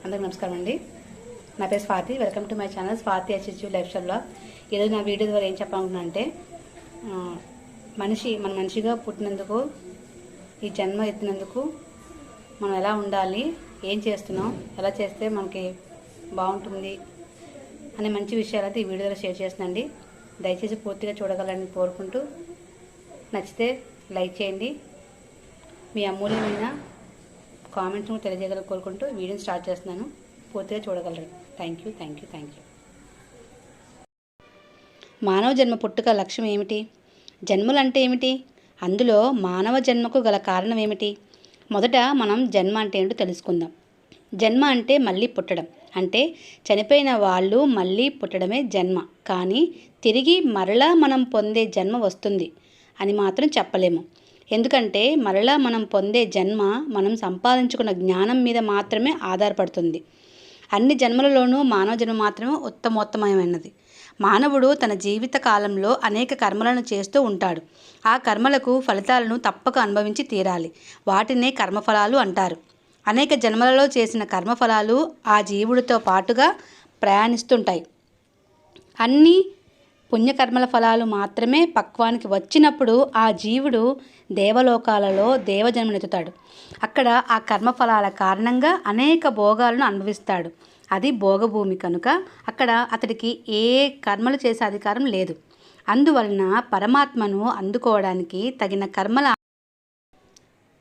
అందరికీ నమస్కారం అండి. నా పేరు Swathi. Welcome to my channel Swathi HH life స్టైల్లో. ఈరోజు నా వీడియో ద్వారా ఏం చెప్పాలనుకున్నా అంటే మనిషిగా పుట్టినందుకు, ఈ జన్మ ఎత్తినందుకు మనం ఎలా ఉండాలి, ఏం చేస్తున్నాం, ఎలా చేస్తే మనకి బాగుంటుంది అనే మంచి విషయాలు అయితే ఈ వీడియో ద్వారా షేర్ చేస్తున్నాండి. దయచేసి పూర్తిగా చూడగలని కోరుకుంటూ, నచ్చితే లైక్ చేయండి, మీ అమూల్యమైన కామెంట్స్ తెలియజేయగలని కోరుకుంటూ వీడియోని స్టార్ట్ చేస్తున్నాను. పూర్తిగా చూడగలరు. Thank you. మానవ జన్మ పుట్టుక లక్ష్యం ఏమిటి? జన్మలు అంటే ఏమిటి? అందులో మానవ జన్మకు గల కారణం ఏమిటి? మొదట మనం జన్మ అంటే ఏంటో తెలుసుకుందాం. జన్మ అంటే మళ్ళీ పుట్టడం. అంటే చనిపోయిన వాళ్ళు మళ్ళీ పుట్టడమే జన్మ. కానీ తిరిగి మరలా మనం పొందే జన్మ వస్తుంది అని మాత్రం చెప్పలేము. ఎందుకంటే మరలా మనం పొందే జన్మ మనం సంపాదించుకున్న జ్ఞానం మీద మాత్రమే ఆధారపడుతుంది. అన్ని జన్మలలోనూ మానవ జన్మ మాత్రమే ఉత్తమోత్తమైనది. మానవుడు తన జీవిత కాలంలో అనేక కర్మలను చేస్తూ ఉంటాడు. ఆ కర్మలకు ఫలితాలను తప్పక అనుభవించి తీరాలి. వాటినే కర్మఫలాలు అంటారు. అనేక జన్మలలో చేసిన కర్మఫలాలు ఆ జీవుడితో పాటుగా ప్రయాణిస్తుంటాయి. అన్ని పుణ్యకర్మల ఫలాలు మాత్రమే పక్వానికి వచ్చినప్పుడు ఆ జీవుడు దేవలోకాలలో దేవజన్మనెత్తుతాడు. అక్కడ ఆ కర్మఫలాల కారణంగా అనేక భోగాలను అనుభవిస్తాడు. అది భోగభూమి కనుక అక్కడ అతడికి ఏ కర్మలు చేసే అధికారం లేదు. అందువలన పరమాత్మను అందుకోవడానికి తగిన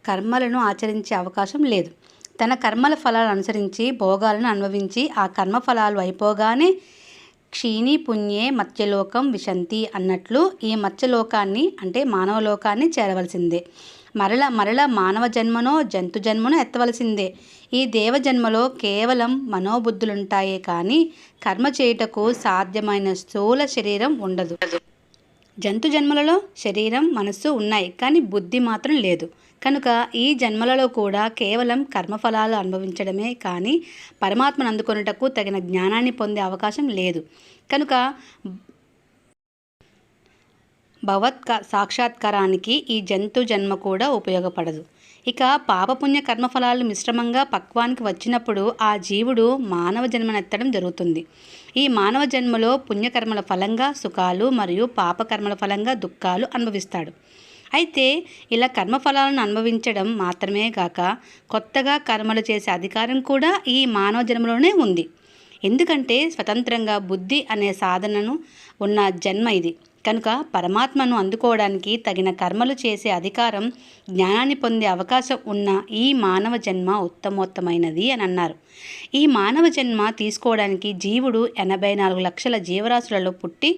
కర్మలను ఆచరించే అవకాశం లేదు. తన కర్మల ఫలాలను అనుసరించి భోగాలను అనుభవించి ఆ కర్మఫలాలు అయిపోగానే క్షీణి పుణ్యే మత్స్యలోకం విశంతి అన్నట్లు ఈ మత్స్యలోకాన్ని అంటే మానవలోకాన్ని చేరవలసిందే. మరల మానవ జన్మనో జంతు జన్మనో ఎత్తవలసిందే. ఈ దేవజన్మలో కేవలం మనోబుద్ధులుంటాయే కానీ కర్మ చేయుటకు సాధ్యమైన స్థూల శరీరం ఉండదు. జంతు జన్మలలో శరీరం, మనస్సు ఉన్నాయి, కానీ బుద్ధి మాత్రం లేదు. కనుక ఈ జన్మలలో కూడా కేవలం కర్మఫలాలు అనుభవించడమే కానీ పరమాత్మను అందుకొనుటకు తగిన జ్ఞానాన్ని పొందే అవకాశం లేదు. కనుక భగవత్ సాక్షాత్కారానికి ఈ జంతు జన్మ కూడా ఉపయోగపడదు. ఇక పాపపుణ్య కర్మఫలాలు మిశ్రమంగా పక్వానికి వచ్చినప్పుడు ఆ జీవుడు మానవ జన్మనెత్తడం జరుగుతుంది. ఈ మానవ జన్మలో పుణ్యకర్మల ఫలంగా సుఖాలు మరియు పాపకర్మల ఫలంగా దుఃఖాలు అనుభవిస్తాడు. అయితే ఇలా కర్మఫలాలను అనుభవించడం మాత్రమే కాక కొత్తగా కర్మలు చేసే అధికారం కూడా ఈ మానవ జన్మలోనే ఉంది. ఎందుకంటే స్వతంత్రంగా బుద్ధి అనే సాధనను ఉన్న జన్మ ఇది. కనుక పరమాత్మను అందుకోవడానికి తగిన కర్మలు చేసే అధికారం, జ్ఞానాన్ని పొందే అవకాశం ఉన్న ఈ మానవ జన్మ ఉత్తమోత్తమైనది అని అన్నారు. ఈ మానవ జన్మ తీసుకోవడానికి జీవుడు 84 లక్షల జీవరాశులలో పుట్టి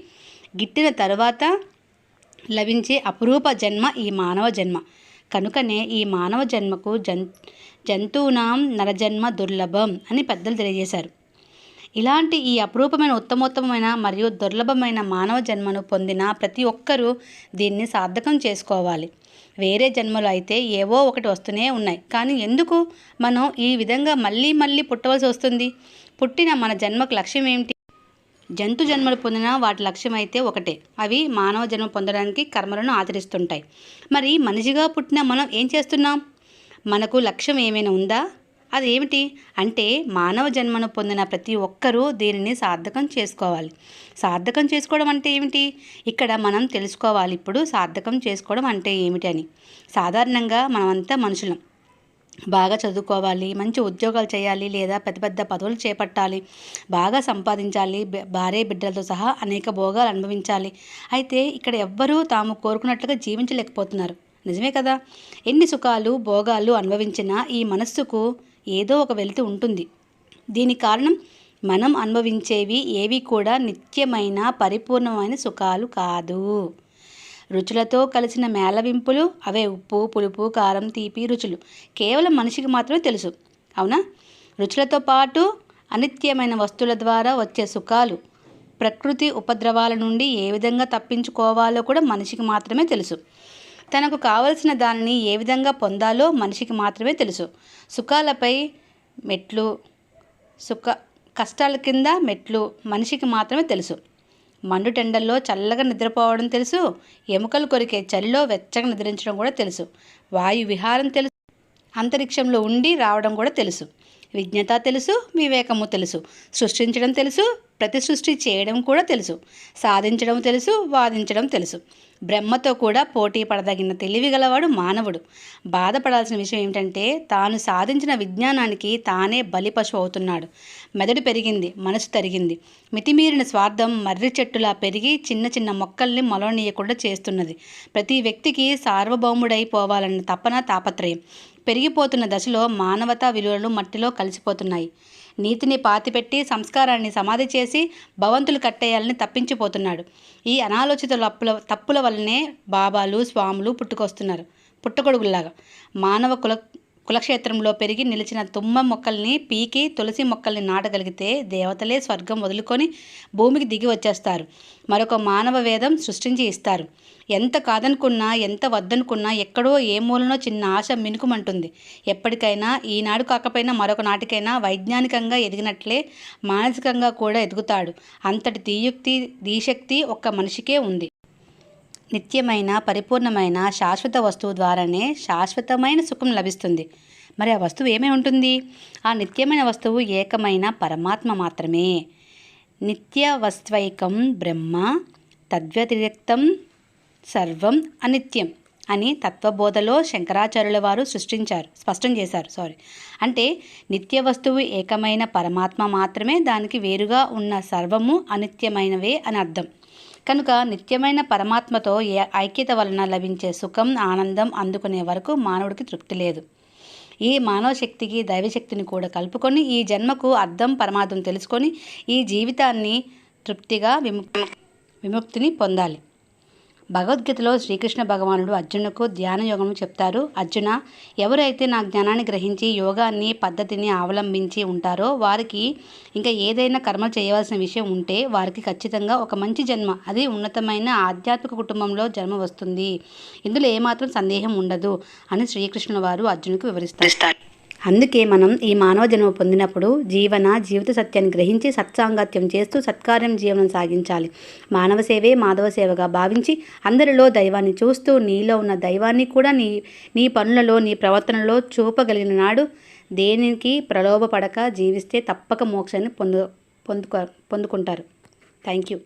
గిట్టిన తరువాత లభించే అపురూప జన్మ ఈ మానవ జన్మ. కనుకనే ఈ మానవ జన్మకు జంతువునాం నరజన్మ దుర్లభం అని పెద్దలు తెలియజేశారు. ఇలాంటి ఈ అపురూపమైన ఉత్తమోత్తమైన మరియు దుర్లభమైన మానవ జన్మను పొందిన ప్రతి ఒక్కరూ దీన్ని సార్థకం చేసుకోవాలి. వేరే జన్మలు అయితే ఏవో ఒకటి వస్తూనే ఉన్నాయి, కానీ ఎందుకు మనం ఈ విధంగా మళ్ళీ పుట్టవలసి వస్తుంది? పుట్టిన మన జన్మకు లక్ష్యం ఏమిటి? జంతు జన్మలు పొందిన వాటి లక్ష్యం అయితే ఒకటే, అవి మానవ జన్మ పొందడానికి కర్మలను ఆచరిస్తుంటాయి. మరి మనిషిగా పుట్టిన మనం ఏం చేస్తున్నాం? మనకు లక్ష్యం ఏమైనా ఉందా? అది ఏమిటి అంటే మానవ జన్మను పొందిన ప్రతి ఒక్కరూ దీనిని సార్థకం చేసుకోవాలి. సార్థకం చేసుకోవడం అంటే ఏమిటి? ఇక్కడ మనం తెలుసుకోవాలి ఇప్పుడు సార్థకం చేసుకోవడం అంటే ఏమిటి అని. సాధారణంగా మనమంతా మనుషులం. బాగా చదువుకోవాలి, మంచి ఉద్యోగాలు చేయాలి, లేదా పెద్ద పెద్ద పదవులు చేపట్టాలి, బాగా సంపాదించాలి, భార్య బిడ్డలతో సహా అనేక భోగాలు అనుభవించాలి. అయితే ఇక్కడ ఎవ్వరూ తాము కోరుకున్నట్లుగా జీవించలేకపోతున్నారు. నిజమే కదా? ఎన్ని సుఖాలు భోగాలు అనుభవించినా ఈ మనస్సుకు ఏదో ఒక వెలితి ఉంటుంది. దీనికి కారణం మనం అనుభవించేవి ఏవి కూడా నిత్యమైన పరిపూర్ణమైన సుఖాలు కాదు. రుచులతో కలిసిన మేళవింపులు, అవే ఉప్పు, పులుపు, కారం, తీపి రుచులు కేవలం మనిషికి మాత్రమే తెలుసు. అవునా? రుచులతో పాటు అనిత్యమైన వస్తువుల ద్వారా వచ్చే సుఖాలు, ప్రకృతి ఉపద్రవాల నుండి ఏ విధంగా తప్పించుకోవాలో కూడా మనిషికి మాత్రమే తెలుసు. తనకు కావలసిన దానిని ఏ విధంగా పొందాలో మనిషికి మాత్రమే తెలుసు. సుఖాలపై మెట్లు, కష్టాల కింద మెట్లు మనిషికి మాత్రమే తెలుసు. మండుటెండల్లో చల్లగా నిద్రపోవడం తెలుసు. ఎముకలు కొరికే చలిలో వెచ్చగా నిద్రించడం కూడా తెలుసు. వాయు విహారం తెలుసు. అంతరిక్షంలో ఉండి రావడం కూడా తెలుసు. విజ్ఞత తెలుసు, వివేకము తెలుసు, సృష్టించడం తెలుసు, ప్రతి సృష్టి చేయడం కూడా తెలుసు, సాధించడం తెలుసు, వాదించడం తెలుసు. బ్రహ్మతో కూడా పోటీ పడదగిన తెలివి గలవాడు మానవుడు. బాధపడాల్సిన విషయం ఏమిటంటే తాను సాధించిన విజ్ఞానానికి తానే బలిపశువు అవుతున్నాడు. మెదడు పెరిగింది, మనసు తరిగింది. మితిమీరిన స్వార్థం మర్రి చెట్టులా పెరిగి చిన్న చిన్న మొక్కల్ని మొలవనీయకుండా చేస్తున్నది. ప్రతి వ్యక్తికి సార్వభౌముడైపోవాలన్న తపన, తాపత్రయం పెరిగిపోతున్న దశలో మానవతా విలువలు మట్టిలో కలిసిపోతున్నాయి. నీతిని పాతిపెట్టి సంస్కారాన్ని సమాధి చేసి భవంతులు కట్టేయాలని తప్పించిపోతున్నాడు. ఈ అనాలోచిత తప్పుల వల్లనే బాబాలు, స్వాములు పుట్టుకొస్తున్నారు పుట్టగొడుగుల్లాగా. మానవ కులక్షేత్రంలో పెరిగి నిలిచిన తుమ్మ మొక్కల్ని పీకి తులసి మొక్కల్ని నాటగలిగితే దేవతలే స్వర్గం వదులుకొని భూమికి దిగి వచ్చేస్తారు. మరొక మానవ వేదం సృష్టించి ఇస్తారు. ఎంత కాదనుకున్నా, ఎంత వద్దనుకున్నా ఎక్కడో ఏ మూలనో చిన్న ఆశ మినుకుమంటుంది. ఎప్పటికైనా, ఈనాడు కాకపోయినా మరొక నాటికైనా వైజ్ఞానికంగా ఎదిగినట్లే మానసికంగా కూడా ఎదుగుతాడు. అంతటి ధీశక్తి ఒక్క మనిషికే ఉంది. నిత్యమైన, పరిపూర్ణమైన, శాశ్వత వస్తువు ద్వారానే శాశ్వతమైన సుఖం లభిస్తుంది. మరి ఆ వస్తువు ఏమై ఉంటుంది? ఆ నిత్యమైన వస్తువు ఏకమైన పరమాత్మ మాత్రమే. నిత్య వస్త్వైకం బ్రహ్మ తద్వ్యతిరిక్తం సర్వం అనిత్యం అని తత్వబోధలో శంకరాచార్యుల వారు స్పష్టం చేశారు. అంటే నిత్య వస్తువు ఏకమైన పరమాత్మ మాత్రమే, దానికి వేరుగా ఉన్న సర్వము అనిత్యమైనవే అని అర్థం. కనుక నిత్యమైన పరమాత్మతో ఐక్యత వలన లభించే సుఖం, ఆనందం అందుకునే వరకు మానవుడికి తృప్తి లేదు. ఈ మానవ శక్తికి దైవశక్తిని కూడా కలుపుకొని ఈ జన్మకు అర్థం పరమార్థం తెలుసుకొని ఈ జీవితాన్ని తృప్తిగా విముక్తిని పొందాలి. భగవద్గీతలో శ్రీకృష్ణ భగవానుడు అర్జునుకు ధ్యాన యోగం చెప్తారు. అర్జున, ఎవరైతే నా జ్ఞానాన్ని గ్రహించి యోగాన్ని, పద్ధతిని అవలంబించి ఉంటారో వారికి ఇంకా ఏదైనా కర్మలు చేయవలసిన విషయం ఉంటే వారికి ఖచ్చితంగా ఒక మంచి జన్మ, అది ఉన్నతమైన ఆధ్యాత్మిక కుటుంబంలో జన్మ వస్తుంది. ఇందులో ఏమాత్రం సందేహం ఉండదు అని శ్రీకృష్ణుల వారు అర్జునుకు వివరిస్తారు. అందుకే మనం ఈ మానవ జన్మ పొందినప్పుడు జీవిత సత్యాన్ని గ్రహించి సత్సాంగత్యం చేస్తూ సత్కార్యం జీవనం సాగించాలి. మానవ సేవే మాధవ సేవగా భావించి అందరిలో దైవాన్ని చూస్తూ నీలో ఉన్న దైవాన్ని కూడా నీ పనులలో, నీ ప్రవర్తనలో చూపగలిగిన నాడు దేనికి ప్రలోభపడక జీవిస్తే తప్పక మోక్షాన్ని పొందుకుంటారు. Thank you.